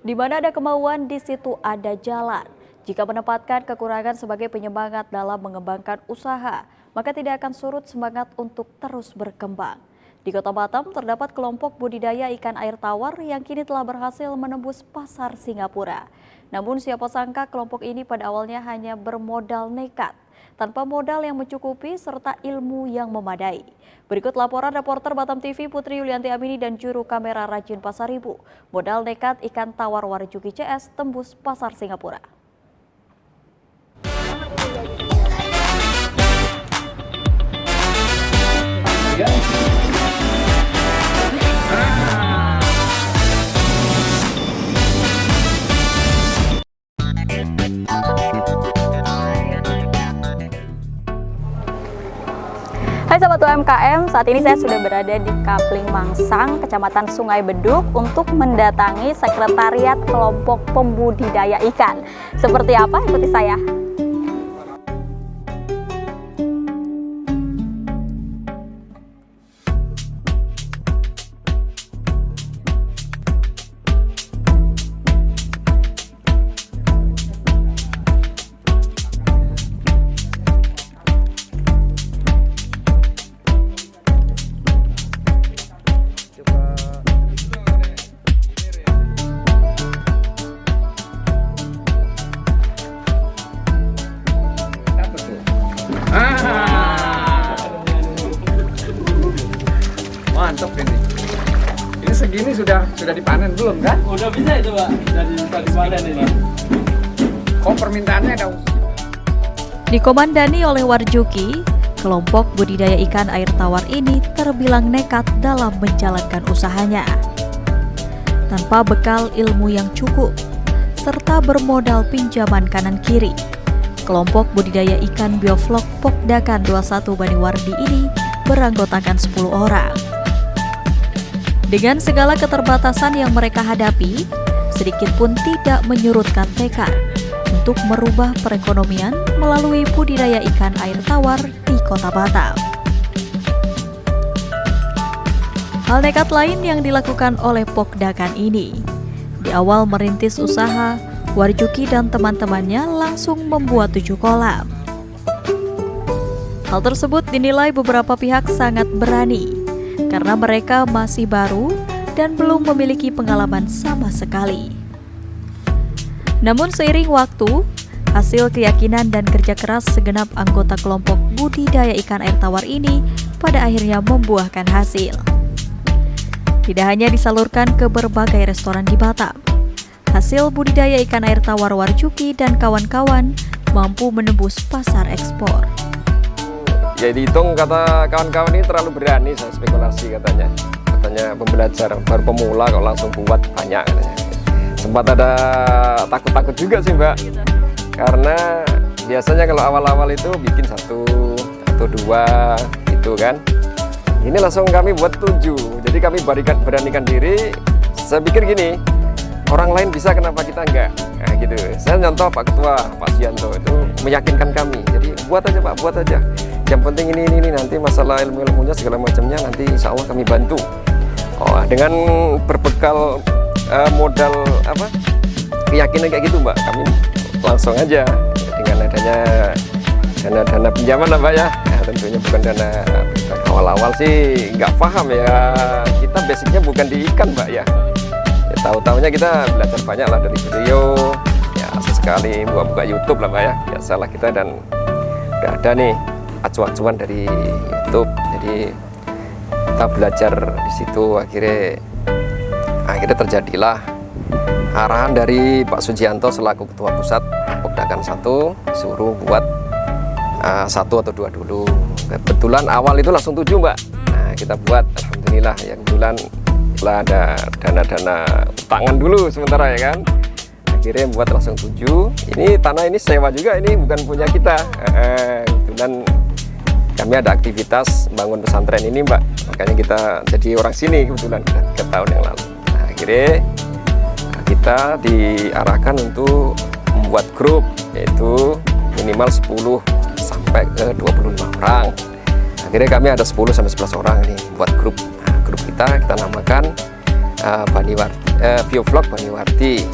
Di mana ada kemauan, di situ ada jalan. Jika menempatkan kekurangan sebagai penyemangat dalam mengembangkan usaha, maka tidak akan surut semangat untuk terus berkembang. Di Kota Batam terdapat kelompok budidaya ikan air tawar yang kini telah berhasil menembus pasar Singapura. Namun siapa sangka kelompok ini pada awalnya hanya bermodal nekat, tanpa modal yang mencukupi serta ilmu yang memadai. Berikut laporan reporter Batam TV Putri Yulianti Amini dan juru kamera Rajin Pasaribu. Modal nekat ikan tawar Warjuki CS tembus pasar Singapura. Hai Sobat UMKM, saat ini saya sudah berada di Kapling Mangsang, Kecamatan Sungai Beduk untuk mendatangi Sekretariat Kelompok Pembudidaya Ikan. Seperti apa? Ikuti saya. Mantap ini. Ini segini sudah dipanen belum kan? Udah bisa itu Pak, sudah dipanen ini. Oh permintaannya ada. Dikomandani oleh Warjuki, kelompok budidaya ikan air tawar ini terbilang nekat dalam menjalankan usahanya. Tanpa bekal ilmu yang cukup, serta bermodal pinjaman kanan kiri, kelompok budidaya ikan bioflok Pokdakan 21 Baniwardi ini beranggotakan 10 orang. Dengan segala keterbatasan yang mereka hadapi, sedikit pun tidak menyurutkan tekad untuk merubah perekonomian melalui budidaya ikan air tawar di Kota Batam. Hal nekat lain yang dilakukan oleh Pokdakan ini, di awal merintis usaha, Warjuki dan teman-temannya langsung membuat 7 kolam. Hal tersebut dinilai beberapa pihak sangat berani, karena mereka masih baru dan belum memiliki pengalaman sama sekali. Namun seiring waktu, hasil keyakinan dan kerja keras segenap anggota kelompok budidaya ikan air tawar ini pada akhirnya membuahkan hasil. Tidak hanya disalurkan ke berbagai restoran di Batam, hasil budidaya ikan air tawar Warjuki dan kawan-kawan mampu menembus pasar ekspor. Ya dihitung kata kawan-kawan ini terlalu berani, saya spekulasi katanya pembelajar baru pemula kalau langsung buat banyak katanya. Sempat ada takut-takut juga sih Mbak, karena biasanya kalau awal-awal itu bikin 1 atau 2 gitu kan. Ini langsung kami buat 7, jadi kami beranikan diri. Saya pikir gini, orang lain bisa, kenapa kita enggak? Nah gitu. Saya nyontoh Pak Ketua, Pak Sianto itu meyakinkan kami. Jadi buat aja Pak, buat aja. Yang penting ini nanti masalah ilmu-ilmunya segala macamnya nanti insya Allah kami bantu. Oh, dengan berbekal modal keyakinan kayak gitu Mbak, kami langsung aja dengan adanya dana pinjaman lah Mbak ya. Nah, tentunya bukan dana awal-awal sih nggak paham ya, kita basicnya bukan di ikan Mbak ya. Ya tahu-tahunya kita belajar banyak lah dari video, ya sesekali buka YouTube lah Mbak ya, biasalah kita. Dan udah ada nih acuan-acuan dari YouTube, jadi kita belajar di situ. Akhirnya terjadilah arahan dari Pak Sujianto selaku Ketua Pusat Pokdakan 1, suruh buat 1 atau 2 dulu. Kebetulan awal itu langsung 7 Mbak. Nah kita buat, alhamdulillah ya, kebetulan setelah ada dana-dana utangan dulu sementara ya kan, akhirnya buat langsung 7. Ini tanah ini sewa juga, ini bukan punya kita. Kebetulan kami ada aktivitas bangun pesantren ini Mbak, makanya kita jadi orang sini kebetulan 3 tahun yang lalu. Nah, akhirnya kita diarahkan untuk membuat grup, yaitu minimal 10 sampai ke 25 orang. Akhirnya kami ada 10 sampai 11 orang nih buat grup. Nah, grup kita namakan Baniwardi. Biovlog Baniwardi,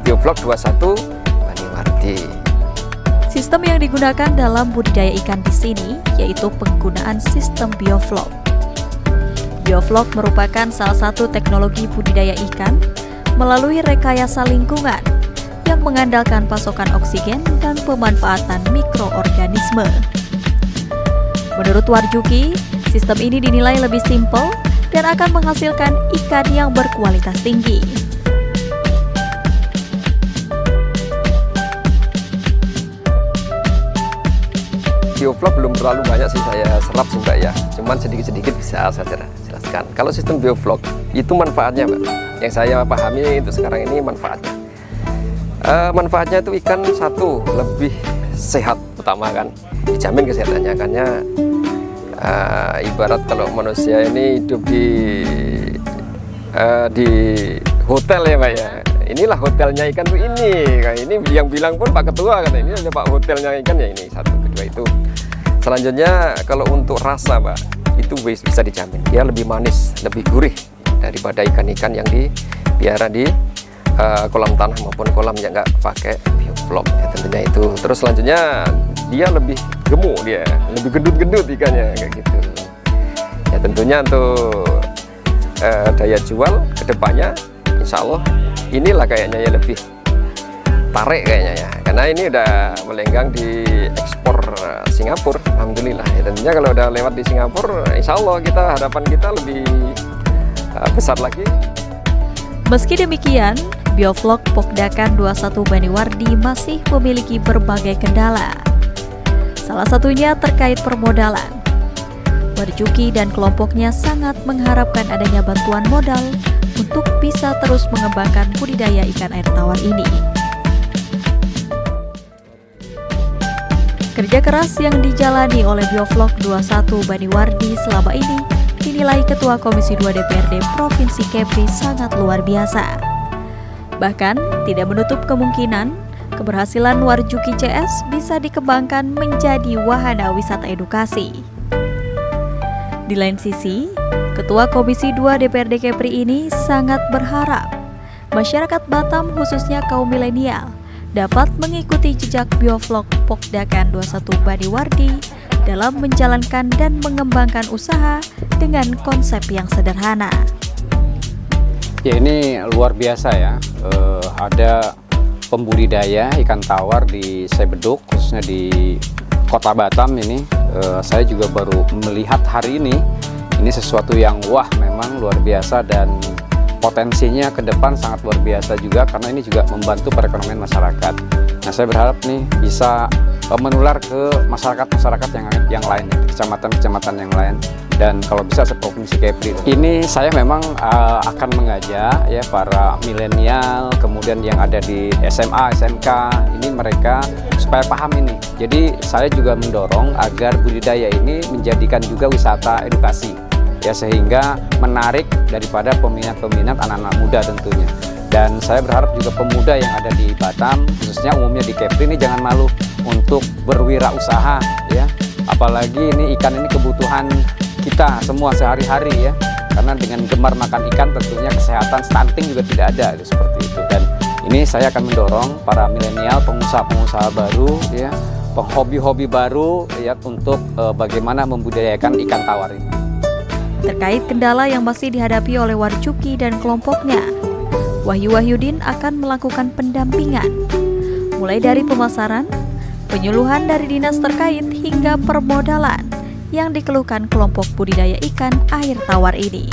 Biovlog 21 Baniwardi. Sistem yang digunakan dalam budidaya ikan di sini yaitu penggunaan sistem biovlog. Biovlog merupakan salah satu teknologi budidaya ikan melalui rekayasa lingkungan yang mengandalkan pasokan oksigen dan pemanfaatan mikroorganisme. Menurut Warjuki, sistem ini dinilai lebih simpel dan akan menghasilkan ikan yang berkualitas tinggi. Biovlog belum terlalu banyak sih saya serap sih Mbak ya, cuman sedikit-sedikit bisa saya jelaskan. Kalau sistem biovlog itu manfaatnya Mbak, yang saya pahami untuk sekarang ini manfaatnya. Manfaatnya itu ikan satu lebih sehat pertama kan, dijamin kesehatannya karena ibarat kalau manusia ini hidup di hotel ya Mbak ya. Inilah hotelnya ikan tuh ini. Kayak ini yang bilang pun Pak Ketua kata ini ada Pak hotelnya ikan ya ini satu kedua itu. Selanjutnya kalau untuk rasa Mbak itu bisa dijamin dia lebih manis, lebih gurih daripada ikan-ikan yang dipelihara di kolam tanah maupun kolam yang nggak pakai biovlog ya, tentunya itu. Terus selanjutnya dia lebih gemuk, dia lebih gendut-gendut ikannya kayak gitu. Ya tentunya untuk daya jual kedepannya Insya Allah inilah kayaknya ya lebih tarik kayaknya ya, karena ini udah melenggang di ekspor Singapura, alhamdulillah ya. Tentunya kalau udah lewat di Singapura, Insya Allah harapan kita lebih besar lagi. Meski demikian, biovlog Pokdakan 21 Baniwardi masih memiliki berbagai kendala. Salah satunya terkait permodalan. Warjuki dan kelompoknya sangat mengharapkan adanya bantuan modal untuk bisa terus mengembangkan budidaya ikan air tawar ini. Kerja keras yang dijalani oleh Biovlog 21 Baniwardi selama ini dinilai Ketua Komisi 2 DPRD Provinsi Kepri sangat luar biasa. Bahkan tidak menutup kemungkinan keberhasilan Warjuki CS bisa dikembangkan menjadi wahana wisata edukasi. Di lain sisi, Ketua Komisi 2 DPRD Kepri ini sangat berharap masyarakat Batam khususnya kaum milenial dapat mengikuti jejak biovlog Pokdakan 21 Baniwardi dalam menjalankan dan mengembangkan usaha dengan konsep yang sederhana. Ya ini luar biasa ya, ada pembudidaya ikan tawar di Sebeduk khususnya di Kota Batam ini. Saya juga baru melihat hari ini sesuatu yang wah memang luar biasa dan potensinya ke depan sangat luar biasa juga karena ini juga membantu perekonomian masyarakat. Nah saya berharap nih bisa menular ke masyarakat yang lain, kecamatan-kecamatan yang lain dan kalau bisa seprovinsi Kepri. Ini saya memang akan mengajak ya para milenial, kemudian yang ada di SMA, SMK, ini mereka supaya paham ini. Jadi saya juga mendorong agar budidaya ini menjadikan juga wisata edukasi ya sehingga menarik daripada peminat-peminat anak-anak muda tentunya. Dan saya berharap juga pemuda yang ada di Batam, khususnya umumnya di Kepri ini jangan malu untuk berwirausaha ya. Apalagi ini ikan ini kebutuhan kita semua sehari-hari ya. Karena dengan gemar makan ikan tentunya kesehatan stunting juga tidak ada seperti itu. Dan ini saya akan mendorong para milenial, pengusaha-pengusaha baru ya, hobi-hobi baru ya untuk bagaimana membudidayakan ikan tawar ini. Terkait kendala yang masih dihadapi oleh Warjuki dan kelompoknya, Wahyu Wahyudin akan melakukan pendampingan, mulai dari pemasaran, penyuluhan dari dinas terkait hingga permodalan yang dikeluhkan kelompok budidaya ikan air tawar ini.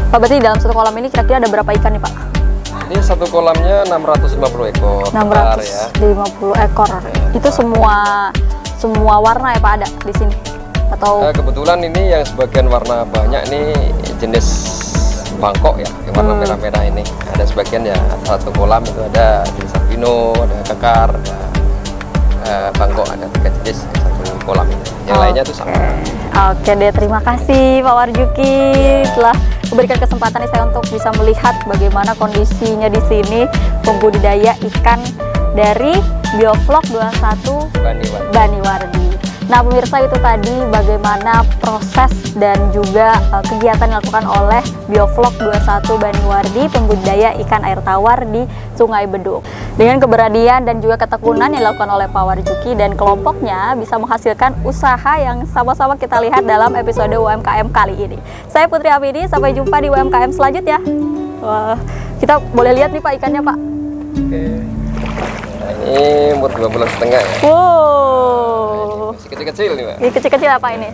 Pak, berarti dalam satu kolam ini kira-kira ada berapa ikan nih Pak? Ini satu kolamnya 650 ekor. 650 ekor. Itu semua warna ya Pak ada di sini? Atau kebetulan ini yang sebagian warna banyak nih jenis Bangkok ya, yang warna merah-merah ini. Ada sebagian ya, satu kolam itu ada jenis albino, ada kekar, ada Bangkok, ada 3 jenis satu kolam ini. Yang lainnya itu sama. Oke deh, terima kasih Pak Warjuki telah memberikan kesempatan saya untuk bisa melihat bagaimana kondisinya di sini pembudidaya ikan dari Biovlog 21 Baniwardi. Nah pemirsa, itu tadi bagaimana proses dan juga kegiatan yang dilakukan oleh Biovlog 21 Baniwardi, pembudidaya ikan air tawar di Sungai Beduk. Dengan keberanian dan juga ketekunan yang dilakukan oleh Pak Warjuki dan kelompoknya bisa menghasilkan usaha yang sama-sama kita lihat dalam episode UMKM kali ini. Saya Putri Amini, sampai jumpa di UMKM selanjutnya. Wah, kita boleh lihat nih Pak ikannya Pak. Oke. Nah, ini umur 2 bulan setengah ya. Wow. Masih kecil-kecil nih Pak. Ini kecil-kecil apa ini?